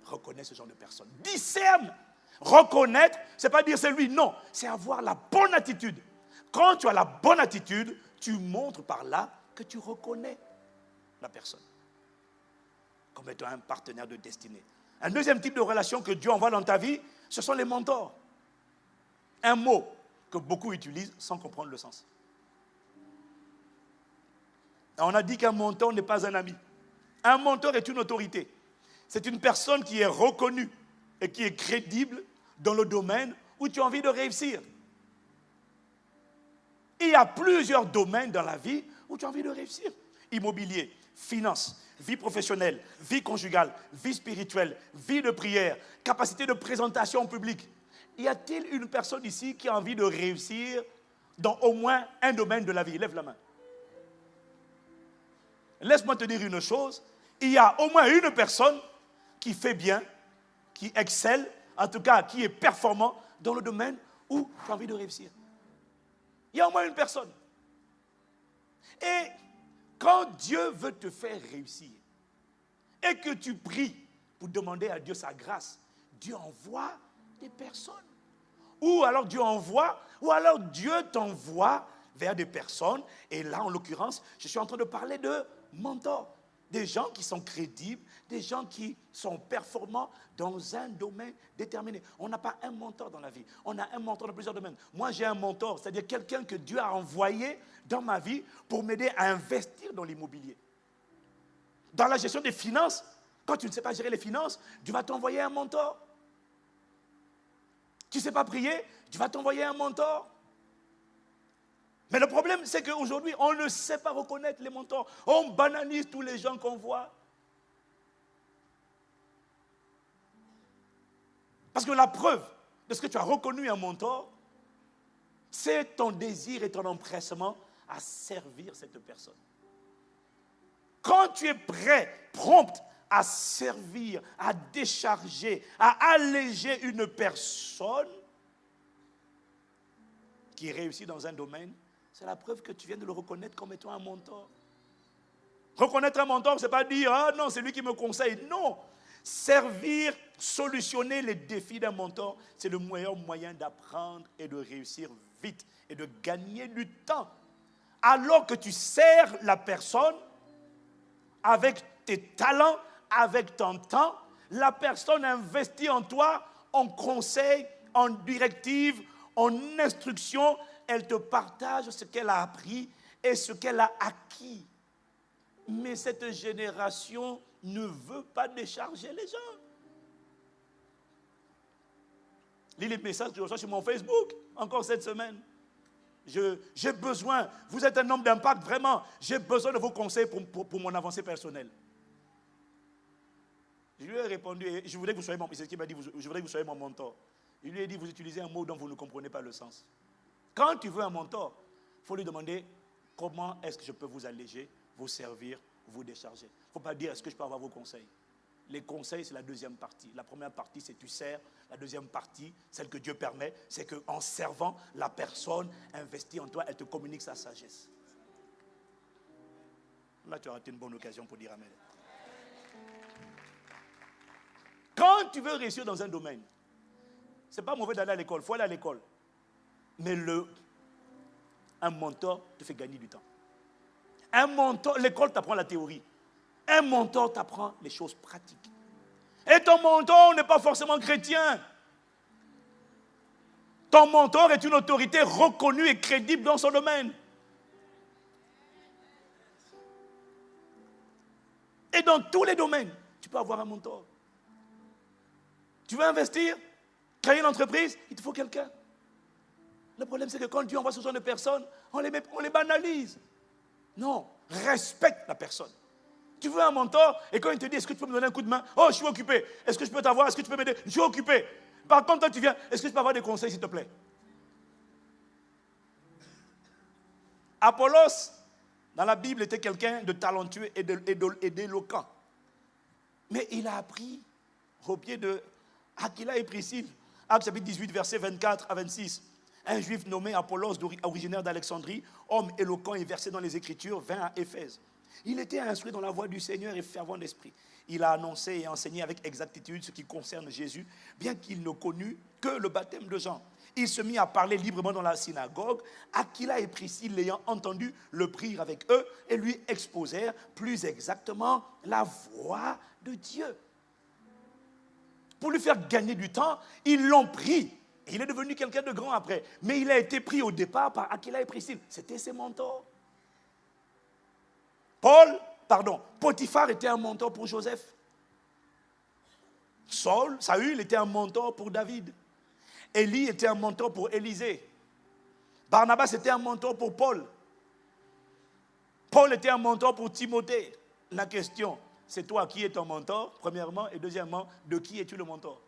Reconnais ce genre de personne. Discerne. Reconnaître, ce n'est pas dire c'est lui, non. C'est avoir la bonne attitude. Quand tu as la bonne attitude, tu montres par là que tu reconnais la personne comme étant un partenaire de destinée. Un deuxième type de relation que Dieu envoie dans ta vie, ce sont les mentors. Un mot que beaucoup utilisent sans comprendre le sens. On a dit qu'un mentor n'est pas un ami. Un mentor est une autorité. C'est une personne qui est reconnue et qui est crédible dans le domaine où tu as envie de réussir. Il y a plusieurs domaines dans la vie où tu as envie de réussir. Immobilier, finance, vie professionnelle, vie conjugale, vie spirituelle, vie de prière, capacité de présentation en public. Y a-t-il une personne ici qui a envie de réussir dans au moins un domaine de la vie? Lève la main. Laisse-moi te dire une chose. Il y a au moins une personne qui fait bien, qui excelle, en tout cas qui est performant dans le domaine où tu as envie de réussir. Il y a au moins une personne. Et quand Dieu veut te faire réussir et que tu pries pour demander à Dieu sa grâce, Dieu envoie des personnes. Ou alors Dieu t'envoie vers des personnes. Et là, en l'occurrence, je suis en train de parler de mentors. Des gens qui sont crédibles, des gens qui sont performants dans un domaine déterminé. On n'a pas un mentor dans la vie, on a un mentor dans plusieurs domaines. Moi, j'ai un mentor, c'est-à-dire quelqu'un que Dieu a envoyé dans ma vie pour m'aider à investir dans l'immobilier. Dans la gestion des finances, quand tu ne sais pas gérer les finances, Dieu va t'envoyer un mentor. Tu ne sais pas prier, Dieu va t'envoyer un mentor. Mais le problème, c'est qu'aujourd'hui, on ne sait pas reconnaître les mentors. On banalise tous les gens qu'on voit. Parce que la preuve de ce que tu as reconnu un mentor, c'est ton désir et ton empressement à servir cette personne. Quand tu es prêt, prompt à servir, à décharger, à alléger une personne qui réussit dans un domaine, c'est la preuve que tu viens de le reconnaître comme étant un mentor. Reconnaître un mentor, ce n'est pas dire « Ah non, c'est lui qui me conseille ». Non. Servir, solutionner les défis d'un mentor, c'est le meilleur moyen d'apprendre et de réussir vite et de gagner du temps. Alors que tu sers la personne avec tes talents, avec ton temps, la personne investit en toi, en conseil, en directive, en instruction. Elle te partage ce qu'elle a appris et ce qu'elle a acquis. Mais cette génération ne veut pas décharger les gens. Lis les messages que je reçois sur mon Facebook, encore cette semaine. J'ai besoin, vous êtes un homme d'impact, vraiment, j'ai besoin de vos conseils pour mon avancée personnelle. Je lui ai répondu, je voudrais que vous soyez mon, c'est ce qu'il m'a dit, je voudrais que vous soyez mon mentor. Je lui ai dit, vous utilisez un mot dont vous ne comprenez pas le sens. Quand tu veux un mentor, il faut lui demander comment est-ce que je peux vous alléger, vous servir, vous décharger. Il ne faut pas dire est-ce que je peux avoir vos conseils. Les conseils, c'est la deuxième partie. La première partie, c'est tu sers. La deuxième partie, celle que Dieu permet, c'est qu'en servant, la personne investit en toi, elle te communique sa sagesse. Là, tu auras une bonne occasion pour dire amen. Quand tu veux réussir dans un domaine, ce n'est pas mauvais d'aller à l'école, il faut aller à l'école. Mais un mentor te fait gagner du temps. Un mentor, l'école t'apprend la théorie. Un mentor t'apprend les choses pratiques. Et ton mentor n'est pas forcément chrétien. Ton mentor est une autorité reconnue et crédible dans son domaine. Et dans tous les domaines, tu peux avoir un mentor. Tu veux investir, créer une entreprise, il te faut quelqu'un. Le problème, c'est que quand Dieu envoie ce genre de personnes, on les banalise. Non, respecte la personne. Tu veux un mentor, et quand il te dit, est-ce que tu peux me donner un coup de main? Oh, je suis occupé. Est-ce que je peux t'avoir? Est-ce que tu peux m'aider? Je suis occupé. Par contre, toi, tu viens, est-ce que je peux avoir des conseils, s'il te plaît? Apollos, dans la Bible, était quelqu'un de talentueux et d'éloquent. Mais il a appris au pied de Aquila et Priscille. Actes chapitre 18, versets 24 à 26. Un juif nommé Apollos, originaire d'Alexandrie, homme éloquent et versé dans les Écritures, vint à Éphèse. Il était instruit dans la voie du Seigneur et fervent d'esprit. Il a annoncé et enseigné avec exactitude ce qui concerne Jésus, bien qu'il ne connût que le baptême de Jean. Il se mit à parler librement dans la synagogue. Aquila et Priscille, l'ayant entendu, le prirent avec eux et lui exposèrent plus exactement la voie de Dieu. Pour lui faire gagner du temps, ils l'ont pris. Il est devenu quelqu'un de grand après. Mais il a été pris au départ par Aquila et Priscille. C'était ses mentors. Potiphar était un mentor pour Joseph. Saül était un mentor pour David. Élie était un mentor pour Élisée. Barnabas était un mentor pour Paul. Paul était un mentor pour Timothée. La question, c'est toi qui es ton mentor, premièrement, et deuxièmement, de qui es-tu le mentor?